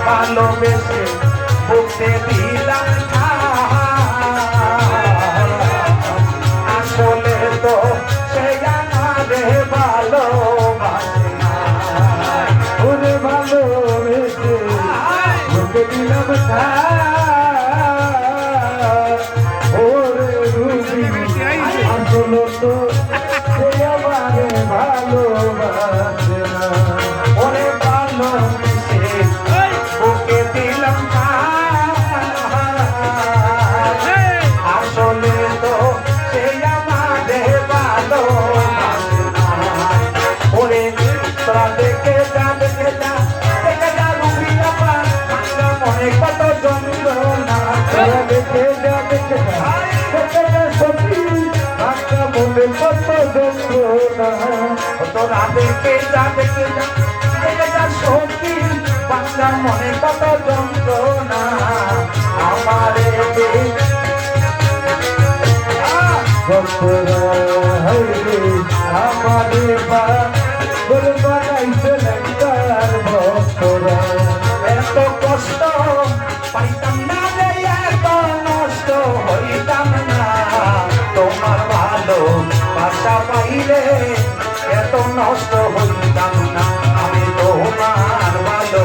ভালোবেসে বুঝতে দিলাম আসলে তো সে আমারে ভালোবাসে না ওরে ভালোবেসে বুঝতে দিলাম ওরে রুবি আসলে তো সে আমারে ভালোবাসে না ওরে ভালোবেসে বুকে দিলাম আসলে তো সে আমাদের ভালোবাসে না ওরে তোরা দেখে যা রুবি আমার মনে কত যন্ত্রণা তোরা দেখে যা সত্যি মনে কত যন্ত্রণা তোরা দেখে যা সত্যি বাংলা মনে কত যন্ত্রণা আমারে আমারে বানাইছে লেখার ভক্তরা এত কষ্ট পাইতাম না রে এত নষ্ট হইতাম না তোমার ভালো বাসা পাইলে এত নষ্ট হইতাম না আমি তোমার ভালো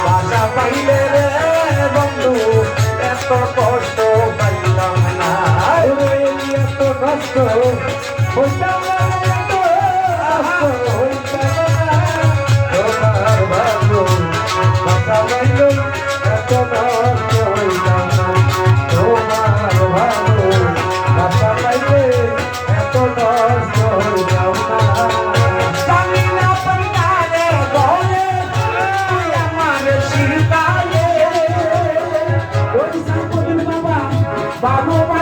বাসা পাইলে রে বন্ধু এত কষ্ট পাইলাম না এত কষ্ট হইতাম না